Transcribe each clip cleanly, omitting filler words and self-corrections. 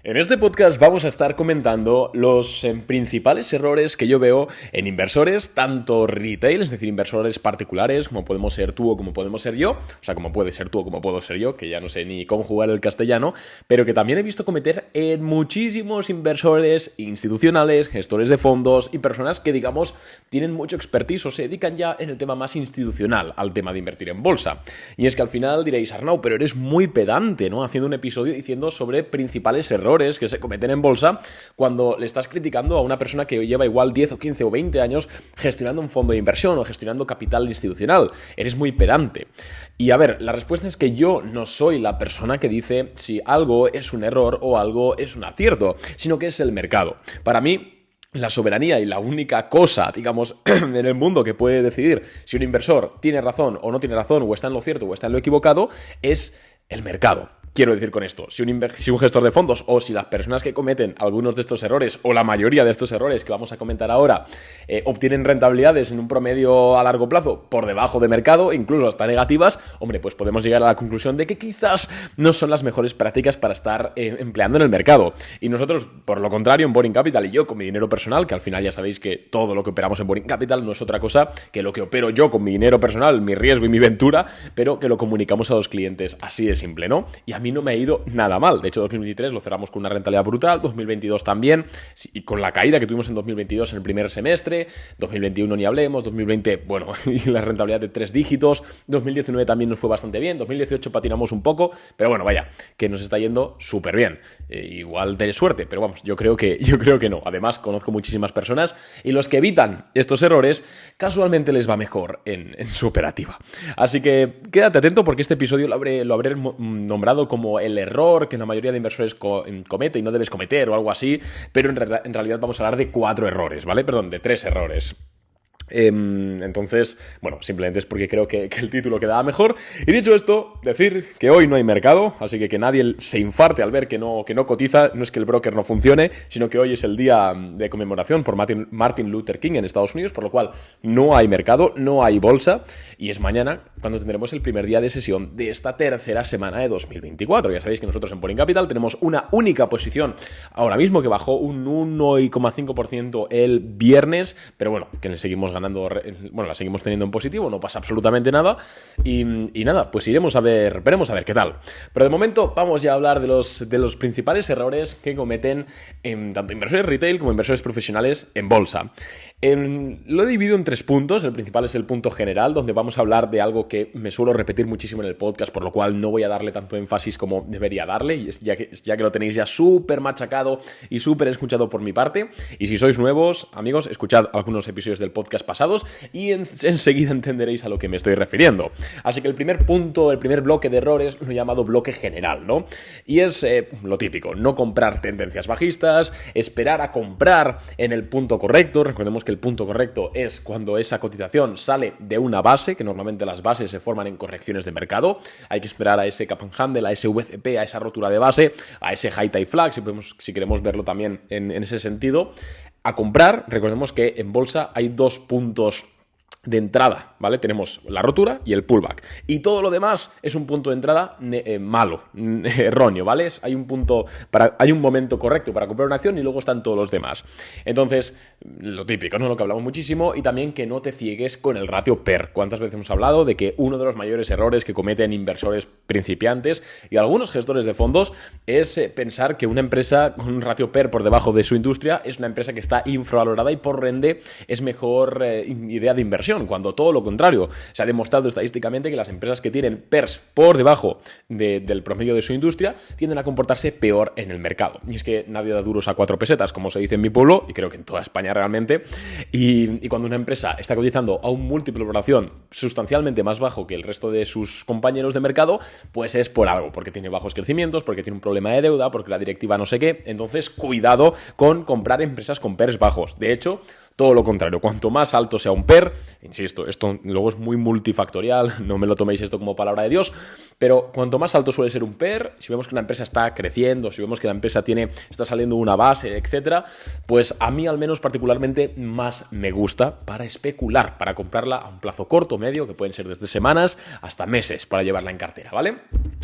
En este podcast vamos a estar comentando los principales errores que yo veo en inversores, tanto retail, es decir, inversores particulares, como podemos ser tú o como podemos ser yo, o sea, como puede ser tú o como puedo ser yo, que ya no sé ni conjugar el castellano, pero que también he visto cometer en muchísimos inversores institucionales, gestores de fondos y personas que, digamos, tienen mucho expertise o se dedican ya en el tema más institucional al tema de invertir en bolsa. Y es que al final diréis, Arnau, pero eres muy pedante, ¿no? Haciendo un episodio diciendo sobre principales errores que se cometen en bolsa cuando le estás criticando a una persona que lleva igual 10 o 15 o 20 años gestionando un fondo de inversión o gestionando capital institucional. Eres muy pedante. Y a ver, la respuesta es que yo no soy la persona que dice si algo es un error o algo es un acierto, sino que es el mercado. Para mí, la soberanía y la única cosa, digamos, en el mundo que puede decidir si un inversor tiene razón o no tiene razón, o está en lo cierto o está en lo equivocado, es el mercado. Quiero decir con esto, si un gestor de fondos o si las personas que cometen algunos de estos errores o la mayoría de estos errores que vamos a comentar ahora obtienen rentabilidades en un promedio a largo plazo por debajo de mercado, incluso hasta negativas, hombre, pues podemos llegar a la conclusión de que quizás no son las mejores prácticas para estar empleando en el mercado. Y nosotros, por lo contrario, en Boring Capital y yo con mi dinero personal, que al final ya sabéis que todo lo que operamos en Boring Capital no es otra cosa que lo que opero yo con mi dinero personal, mi riesgo y mi ventura, pero que lo comunicamos a los clientes. Así de simple, ¿no? Y a mí no me ha ido nada mal. De hecho, 2023 lo cerramos con una rentabilidad brutal, 2022 también, y con la caída que tuvimos en 2022 en el primer semestre, 2021 ni hablemos, 2020, bueno, y la rentabilidad de 3 dígitos, 2019 también nos fue bastante bien, 2018 patinamos un poco, pero bueno, vaya, que nos está yendo súper bien. Igual de suerte, pero vamos, yo creo que no. Además, conozco muchísimas personas y los que evitan estos errores, casualmente les va mejor en su operativa. Así que quédate atento porque este episodio lo habré nombrado como el error que la mayoría de inversores comete y no debes cometer o algo así, pero en realidad vamos a hablar de 4 errores, ¿vale? Perdón, de 3 errores. Entonces, bueno, simplemente es porque creo que el título quedaba mejor. Y dicho esto, decir que hoy no hay mercado, así que nadie se infarte al ver que no cotiza. No es que el broker no funcione, sino que hoy es el día de conmemoración por Martin Luther King en Estados Unidos, por lo cual no hay mercado, no hay bolsa, y es mañana cuando tendremos el primer día de sesión de esta tercera semana de 2024. Ya sabéis que nosotros en Boring Capital tenemos una única posición ahora mismo que bajó un 1,5% el viernes, pero bueno, que le seguimos ganando, bueno, la seguimos teniendo en positivo, no pasa absolutamente nada, y nada, pues veremos a ver qué tal. Pero de momento vamos ya a hablar de los principales errores que cometen tanto inversores retail como inversores profesionales en bolsa. Lo he dividido en 3 puntos. El principal es el punto general, donde vamos a hablar de algo que me suelo repetir muchísimo en el podcast, por lo cual no voy a darle tanto énfasis como debería darle, ya que lo tenéis ya súper machacado y súper escuchado por mi parte. Y si sois nuevos, amigos, escuchad algunos episodios del podcast pasados y enseguida entenderéis a lo que me estoy refiriendo. Así que el primer punto, el primer bloque de errores, lo he llamado bloque general, ¿no? Y es lo típico, no comprar tendencias bajistas, esperar a comprar en el punto correcto. Recordemos que el punto correcto es cuando esa cotización sale de una base, que normalmente las bases se forman en correcciones de mercado. Hay que esperar a ese cap and handle, a ese VCP, a esa rotura de base, a ese high tie flag, si queremos verlo también en ese sentido. A comprar, recordemos que en bolsa hay 2 puntos de entrada, ¿vale? Tenemos la rotura y el pullback. Y todo lo demás es un punto de entrada malo, erróneo, ¿vale? Hay un momento correcto para comprar una acción y luego están todos los demás. Entonces, lo típico, ¿no? Lo que hablamos muchísimo, y también que no te ciegues con el ratio PER. ¿Cuántas veces hemos hablado de que uno de los mayores errores que cometen inversores principiantes y algunos gestores de fondos es pensar que una empresa con un ratio PER por debajo de su industria es una empresa que está infravalorada y por ende es mejor idea de inversión? Cuando todo lo contrario, se ha demostrado estadísticamente que las empresas que tienen PERs por debajo del promedio de su industria tienden a comportarse peor en el mercado. Y es que nadie da duros a 4 pesetas, como se dice en mi pueblo, y creo que en toda España realmente, y cuando una empresa está cotizando a un múltiplo de valoración sustancialmente más bajo que el resto de sus compañeros de mercado, pues es por algo, porque tiene bajos crecimientos, porque tiene un problema de deuda, porque la directiva no sé qué. Entonces, cuidado con comprar empresas con PERs bajos. De hecho, todo lo contrario. Cuanto más alto sea un PER, insisto, esto luego es muy multifactorial, no me lo toméis esto como palabra de Dios, pero cuanto más alto suele ser un PER, si vemos que una empresa está creciendo, si vemos que la empresa está saliendo una base, etcétera, pues a mí al menos particularmente más me gusta para especular, para comprarla a un plazo corto, medio, que pueden ser desde semanas hasta meses para llevarla en cartera, ¿vale?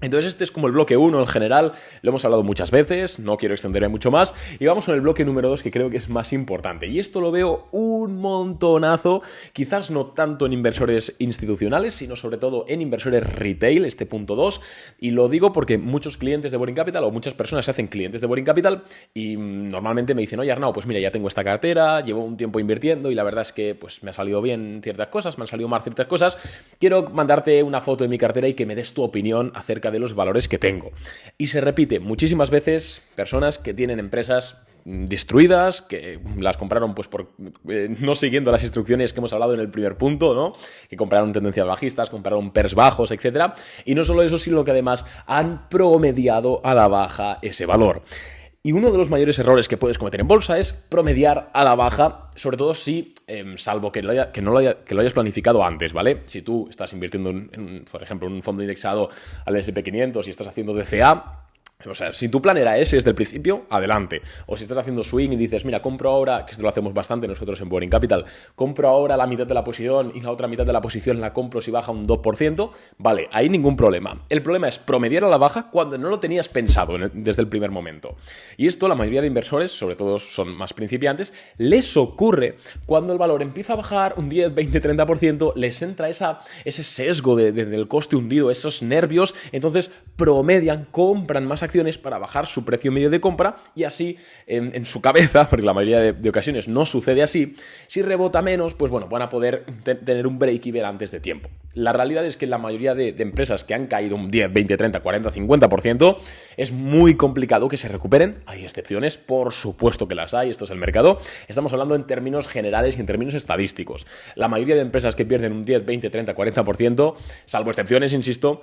Entonces este es como el bloque 1 en general, lo hemos hablado muchas veces, no quiero extenderme mucho más, y vamos con el bloque número 2 que creo que es más importante, y esto lo veo un montonazo, quizás no tanto en inversores institucionales, sino sobre todo en inversores retail, este punto 2, y lo digo porque muchos clientes de Boring Capital o muchas personas se hacen clientes de Boring Capital y normalmente me dicen, oye Arnau, pues mira, ya tengo esta cartera, llevo un tiempo invirtiendo y la verdad es que pues me ha salido bien ciertas cosas, me han salido mal ciertas cosas, quiero mandarte una foto de mi cartera y que me des tu opinión acerca de los valores que tengo. Y se repite muchísimas veces personas que tienen empresas destruidas, que las compraron pues por no siguiendo las instrucciones que hemos hablado en el primer punto, ¿no? Que compraron tendencias bajistas, compraron PERs bajos, etcétera. Y no solo eso, sino que además han promediado a la baja ese valor. Y uno de los mayores errores que puedes cometer en bolsa es promediar a la baja, sobre todo si, salvo que lo hayas planificado antes, ¿vale? Si tú estás invirtiendo, por ejemplo, en un fondo indexado al S&P 500 y estás haciendo DCA, o sea, si tu plan era ese desde el principio, adelante. O si estás haciendo swing y dices, mira, compro ahora, que esto lo hacemos bastante nosotros en Boring Capital, compro ahora la mitad de la posición y la otra mitad de la posición la compro si baja un 2%, vale, ahí ningún problema. El problema es promediar a la baja cuando no lo tenías pensado desde el primer momento. Y esto la mayoría de inversores, sobre todo son más principiantes, les ocurre cuando el valor empieza a bajar un 10, 20, 30%, les entra ese sesgo del coste hundido, esos nervios, entonces promedian, compran más acciones para bajar su precio medio de compra y así en su cabeza, porque la mayoría de ocasiones no sucede así, si rebota menos, pues bueno, van a poder tener un break-even antes de tiempo. La realidad es que la mayoría de empresas que han caído un 10, 20, 30, 40, 50%, es muy complicado que se recuperen. Hay excepciones, por supuesto que las hay, esto es el mercado. Estamos hablando en términos generales y en términos estadísticos. La mayoría de empresas que pierden un 10, 20, 30, 40%, salvo excepciones, insisto,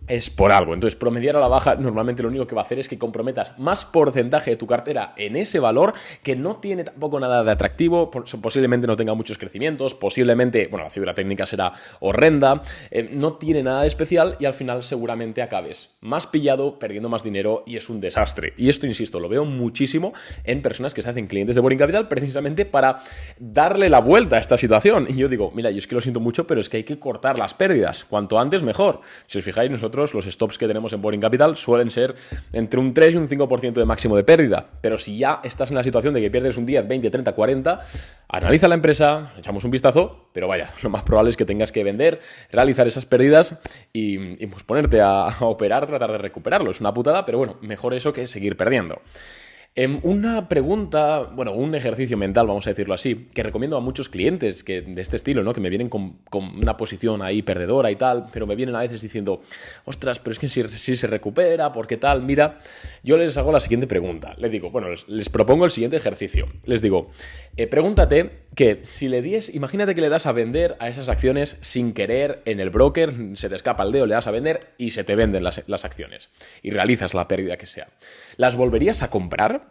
es por algo. Entonces, promediar a la baja normalmente lo único que va a hacer es que comprometas más porcentaje de tu cartera en ese valor que no tiene tampoco nada de atractivo, posiblemente no tenga muchos crecimientos, posiblemente, bueno, la figura técnica será horrenda, no tiene nada de especial y al final seguramente acabes más pillado, perdiendo más dinero y es un desastre. Y esto, insisto, lo veo muchísimo en personas que se hacen clientes de Boring Capital precisamente para darle la vuelta a esta situación. Y yo digo, mira, yo es que lo siento mucho, pero es que hay que cortar las pérdidas. Cuanto antes, mejor. Si os fijáis, nosotros los stops que tenemos en Boring Capital suelen ser entre un 3 y un 5% de máximo de pérdida. Pero si ya estás en la situación de que pierdes un 10, 20, 30, 40, analiza la empresa, echamos un vistazo, pero vaya, lo más probable es que tengas que vender, realizar esas pérdidas y pues ponerte a operar, tratar de recuperarlo. Es una putada, pero bueno, mejor eso que seguir perdiendo. Una pregunta, bueno, un ejercicio mental, vamos a decirlo así, que recomiendo a muchos clientes de este estilo, ¿no? Que me vienen con una posición ahí perdedora y tal, pero me vienen a veces diciendo, ostras, pero es que si se recupera, ¿por qué tal? Mira, yo les hago la siguiente pregunta. Les digo, bueno, les propongo el siguiente ejercicio. Les digo, pregúntate que si imagínate que le das a vender a esas acciones sin querer en el broker, se te escapa el dedo, le das a vender y se te venden las acciones y realizas la pérdida que sea. ¿Las volverías a comprar?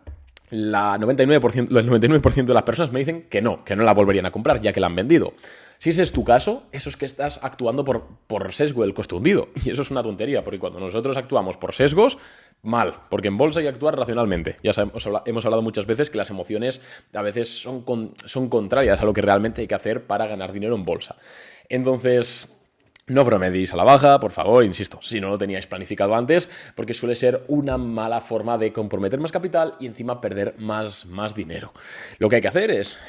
El 99% de las personas me dicen que no la volverían a comprar ya que la han vendido. Si ese es tu caso, eso es que estás actuando por sesgo del coste hundido. Y eso es una tontería, porque cuando nosotros actuamos por sesgos, mal, porque en bolsa hay que actuar racionalmente. Ya sabemos, hemos hablado muchas veces que las emociones a veces son contrarias a lo que realmente hay que hacer para ganar dinero en bolsa. Entonces, no promedís a la baja, por favor, insisto, si no lo teníais planificado antes, porque suele ser una mala forma de comprometer más capital y encima perder más dinero. Lo que hay que hacer es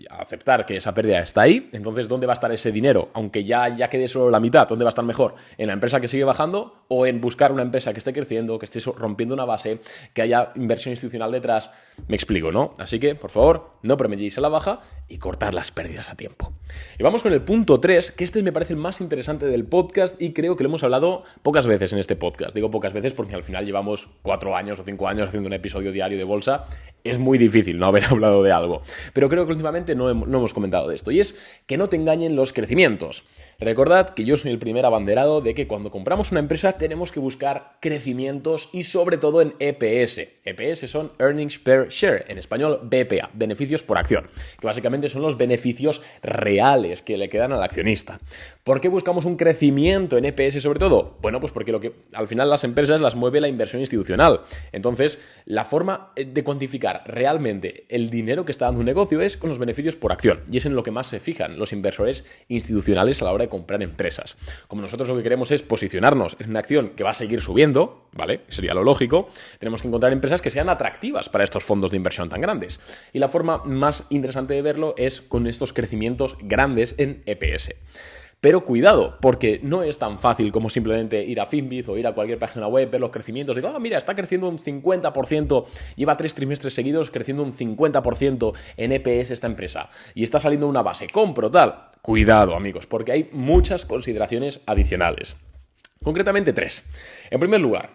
aceptar que esa pérdida está ahí, entonces ¿dónde va a estar ese dinero? Aunque ya quede solo la mitad, ¿dónde va a estar mejor? ¿En la empresa que sigue bajando o en buscar una empresa que esté creciendo, que esté rompiendo una base, que haya inversión institucional detrás? Me explico, ¿no? Así que, por favor, no promedéis a la baja y cortar las pérdidas a tiempo. Y vamos con el punto 3, que este me parece el más interesante del podcast y creo que lo hemos hablado pocas veces en este podcast. Digo pocas veces porque al final llevamos 4 años o 5 años haciendo un episodio diario de bolsa es muy difícil no haber hablado de algo. Pero creo que últimamente no hemos comentado de esto, y es que no te engañen los crecimientos. Recordad que yo soy el primer abanderado de que cuando compramos una empresa tenemos que buscar crecimientos y sobre todo en EPS. EPS son Earnings Per Share, en español BPA, beneficios por acción, que básicamente son los beneficios reales que le quedan al accionista. ¿Por qué buscamos un crecimiento en EPS sobre todo? Bueno, pues porque al final las empresas las mueve la inversión institucional. Entonces, la forma de cuantificar realmente el dinero que está dando un negocio es con los beneficios por acción, y es en lo que más se fijan los inversores institucionales a la hora de comprar empresas. Como nosotros lo que queremos es posicionarnos en una acción que va a seguir subiendo, ¿vale? Sería lo lógico. Tenemos que encontrar empresas que sean atractivas para estos fondos de inversión tan grandes. Y la forma más interesante de verlo es con estos crecimientos grandes en EPS. Pero cuidado, porque no es tan fácil como simplemente ir a Finviz o ir a cualquier página web, ver los crecimientos y digo, mira, está creciendo un 50%, lleva 3 trimestres seguidos creciendo un 50% en EPS esta empresa y está saliendo una base, compro tal. Cuidado, amigos, porque hay muchas consideraciones adicionales. Concretamente 3. En primer lugar,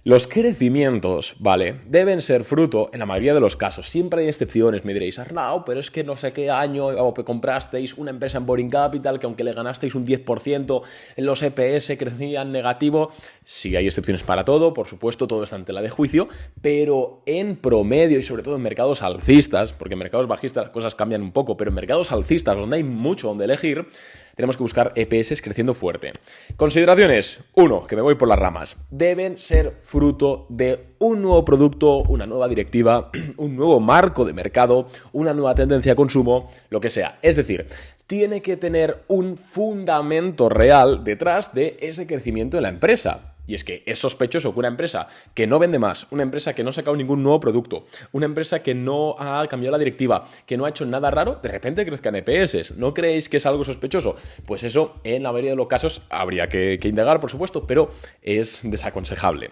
los crecimientos, ¿vale? Deben ser fruto, en la mayoría de los casos. Siempre hay excepciones, me diréis, Arnau, pero es que no sé qué año comprasteis una empresa en Boring Capital que aunque le ganasteis un 10%, en los EPS crecían negativo. Sí, hay excepciones para todo, por supuesto, todo está en tela de juicio, pero en promedio y sobre todo en mercados alcistas, porque en mercados bajistas las cosas cambian un poco, pero en mercados alcistas, donde hay mucho donde elegir, tenemos que buscar EPS creciendo fuerte. Consideraciones. 1, que me voy por las ramas. Deben ser fruto de un nuevo producto, una nueva directiva, un nuevo marco de mercado, una nueva tendencia a consumo, lo que sea. Es decir, tiene que tener un fundamento real detrás de ese crecimiento de la empresa. Y es que es sospechoso que una empresa que no vende más, una empresa que no ha sacado ningún nuevo producto, una empresa que no ha cambiado la directiva, que no ha hecho nada raro, de repente crezca en EPS. ¿No creéis que es algo sospechoso? Pues eso, en la mayoría de los casos, habría que indagar, por supuesto, pero es desaconsejable.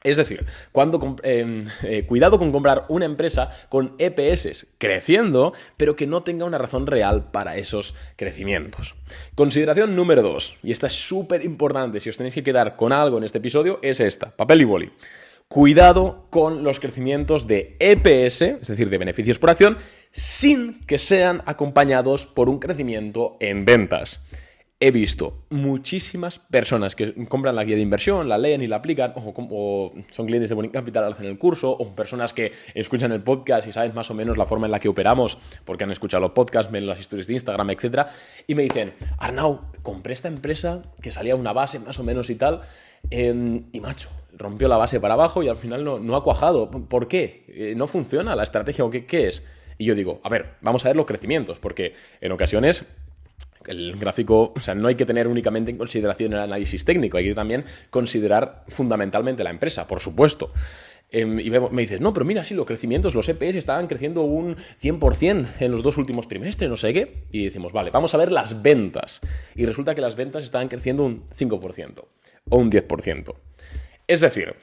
Es decir, cuidado con comprar una empresa con EPS creciendo, pero que no tenga una razón real para esos crecimientos. Consideración número 2, y esta es súper importante, si os tenéis que quedar con algo en este episodio, es esta, papel y boli. Cuidado con los crecimientos de EPS, es decir, de beneficios por acción, sin que sean acompañados por un crecimiento en ventas. He visto muchísimas personas que compran la guía de inversión, la leen y la aplican, o son clientes de Boring Capital, hacen el curso, o personas que escuchan el podcast y saben más o menos la forma en la que operamos, porque han escuchado los podcasts, ven las historias de Instagram, etc. Y me dicen, Arnau, compré esta empresa que salía una base más o menos y tal, y macho, rompió la base para abajo y al final no ha cuajado. ¿Por qué? ¿No funciona la estrategia o qué es? Y yo digo, a ver, vamos a ver los crecimientos, porque en ocasiones el gráfico, o sea, no hay que tener únicamente en consideración el análisis técnico, hay que también considerar fundamentalmente la empresa, por supuesto. Y me dices, no, pero mira, sí, los crecimientos, los EPS estaban creciendo un 100% en los 2 últimos trimestres, no sé qué. Y decimos, vale, vamos a ver las ventas. Y resulta que las ventas estaban creciendo un 5% o un 10%. Es decir,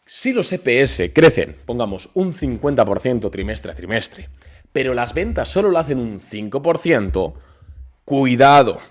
si los EPS crecen, pongamos, un 50% trimestre a trimestre, pero las ventas solo lo hacen un 5%, cuidado,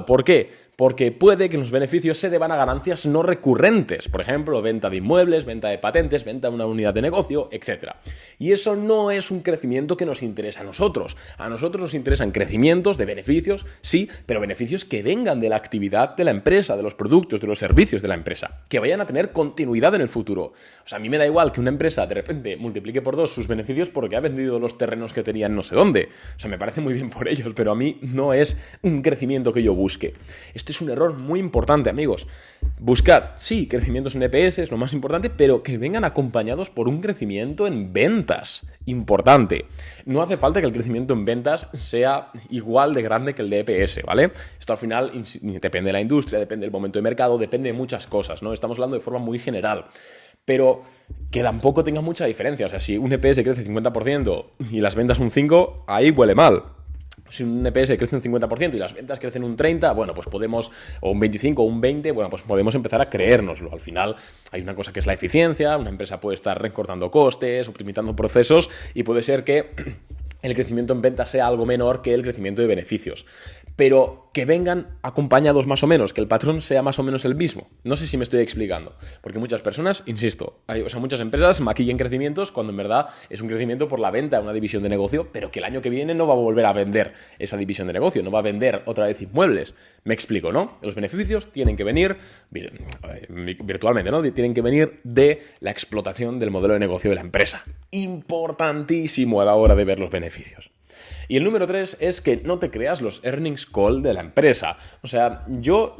¿por qué? Porque puede que los beneficios se deban a ganancias no recurrentes, por ejemplo, venta de inmuebles, venta de patentes, venta de una unidad de negocio, etc. Y eso no es un crecimiento que nos interesa a nosotros. A nosotros nos interesan crecimientos de beneficios, sí, pero beneficios que vengan de la actividad de la empresa, de los productos, de los servicios de la empresa, que vayan a tener continuidad en el futuro. O sea, a mí me da igual que una empresa de repente multiplique por 2 sus beneficios porque ha vendido los terrenos que tenían no sé dónde. O sea, me parece muy bien por ellos, pero a mí no es un crecimiento que yo busque. Este es un error muy importante, amigos. Buscad, sí, crecimientos en EPS es lo más importante, pero que vengan acompañados por un crecimiento en ventas. Importante. No hace falta que el crecimiento en ventas sea igual de grande que el de EPS, ¿vale? Esto al final depende de la industria, depende del momento de mercado, depende de muchas cosas, ¿no? Estamos hablando de forma muy general. Pero que tampoco tenga mucha diferencia. O sea, si un EPS crece 50% y las ventas un 5%, ahí huele mal. Si un EPS crece un 50% y las ventas crecen un 30%, bueno, pues podemos, o un 25% o un 20%, bueno, pues podemos empezar a creérnoslo. Al final hay una cosa que es la eficiencia, una empresa puede estar recortando costes, optimizando procesos y puede ser que el crecimiento en ventas sea algo menor que el crecimiento de beneficios. pero que vengan acompañados más o menos, que el patrón sea más o menos el mismo. No sé si me estoy explicando, porque muchas personas, insisto, muchas empresas maquillan crecimientos cuando en verdad es un crecimiento por la venta de una división de negocio, pero que el año que viene no va a volver a vender esa división de negocio, no va a vender otra vez inmuebles. Me explico, ¿no? Los beneficios tienen que venir virtualmente, ¿no? Tienen que venir de la explotación del modelo de negocio de la empresa. Importantísimo a la hora de ver los beneficios. Y el número 3 es que no te creas los earnings call de la empresa. O sea, yo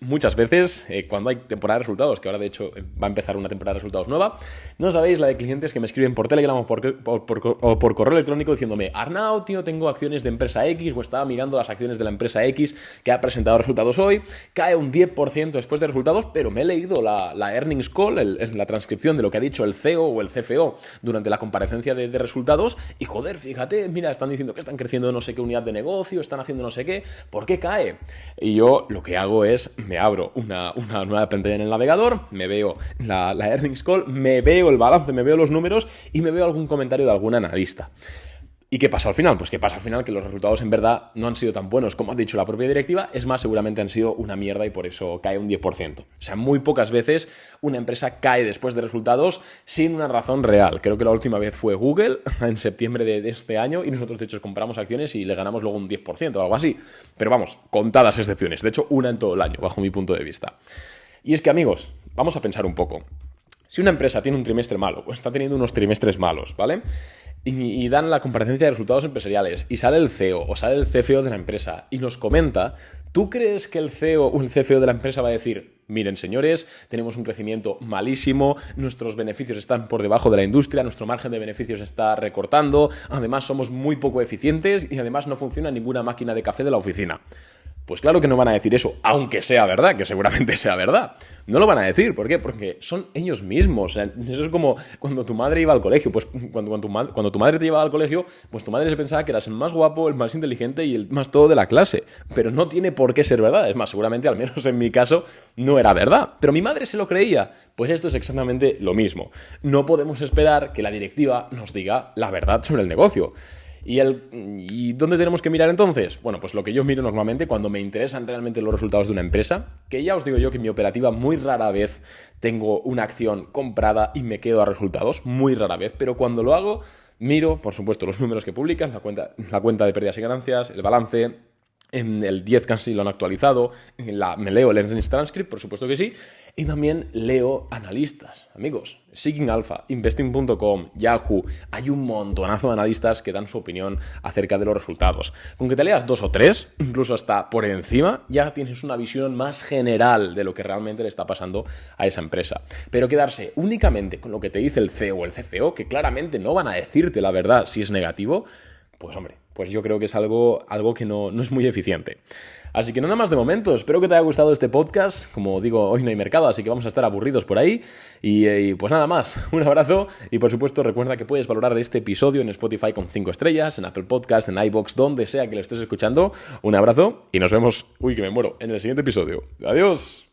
muchas veces, cuando hay temporada de resultados, que ahora de hecho va a empezar una temporada de resultados nueva, no sabéis la de clientes que me escriben por Telegram o por correo electrónico diciéndome: Arnau, tío, tengo acciones de empresa X, o estaba mirando las acciones de la empresa X que ha presentado resultados hoy, cae un 10% después de resultados, pero me he leído la earnings call, la transcripción de lo que ha dicho el CEO o el CFO durante la comparecencia de resultados, y joder, fíjate, mira, están diciendo que están creciendo no sé qué unidad de negocio, están haciendo no sé qué, ¿por qué cae? Y yo lo que hago es, me abro una nueva pantalla en el navegador, me veo la earnings call, me veo el balance, me veo los números y me veo algún comentario de algún analista. ¿Y qué pasa al final? Pues que pasa al final que los resultados en verdad no han sido tan buenos como ha dicho la propia directiva, es más, seguramente han sido una mierda y por eso cae un 10%. O sea, muy pocas veces una empresa cae después de resultados sin una razón real. Creo que la última vez fue Google en septiembre de este año y nosotros de hecho compramos acciones y le ganamos luego un 10% o algo así. Pero vamos, contadas excepciones, de hecho una en todo el año, bajo mi punto de vista. Y es que, amigos, vamos a pensar un poco. Si una empresa tiene un trimestre malo, o está teniendo unos trimestres malos, ¿vale? Y dan la comparecencia de resultados empresariales y sale el CEO o sale el CFO de la empresa y nos comenta, ¿tú crees que el CEO o el CFO de la empresa va a decir: miren, señores, tenemos un crecimiento malísimo, nuestros beneficios están por debajo de la industria, nuestro margen de beneficios está recortando, además somos muy poco eficientes y además no funciona ninguna máquina de café de la oficina? Pues claro que no van a decir eso, aunque sea verdad, que seguramente sea verdad. No lo van a decir, ¿por qué? Porque son ellos mismos. O sea, eso es como cuando tu madre iba al colegio. Pues cuando tu madre te llevaba al colegio, pues tu madre se pensaba que eras el más guapo, el más inteligente y el más todo de la clase. Pero no tiene por qué ser verdad. Es más, seguramente, al menos en mi caso, no era verdad. Pero mi madre se lo creía. Pues esto es exactamente lo mismo. No podemos esperar que la directiva nos diga la verdad sobre el negocio. ¿Y dónde tenemos que mirar entonces? Bueno, pues lo que yo miro normalmente cuando me interesan realmente los resultados de una empresa, que ya os digo yo que en mi operativa muy rara vez tengo una acción comprada y me quedo a resultados, muy rara vez, pero cuando lo hago, miro, por supuesto, los números que publican, la cuenta de pérdidas y ganancias, el balance. En el 10 casi lo han actualizado, me leo el earnings transcript, por supuesto que sí, y también leo analistas, amigos, Seeking Alpha, Investing.com, Yahoo, hay un montonazo de analistas que dan su opinión acerca de los resultados. Con que te leas 2 o 3, incluso hasta por encima, ya tienes una visión más general de lo que realmente le está pasando a esa empresa. Pero quedarse únicamente con lo que te dice el CEO o el CFO, que claramente no van a decirte la verdad si es negativo, pues hombre, pues yo creo que es algo que no es muy eficiente. Así que nada más de momento, espero que te haya gustado este podcast. Como digo, hoy no hay mercado, así que vamos a estar aburridos por ahí. Y pues nada más, un abrazo y por supuesto recuerda que puedes valorar este episodio en Spotify con 5 estrellas, en Apple Podcast, en iVoox, donde sea que lo estés escuchando. Un abrazo y nos vemos, que me muero, en el siguiente episodio. ¡Adiós!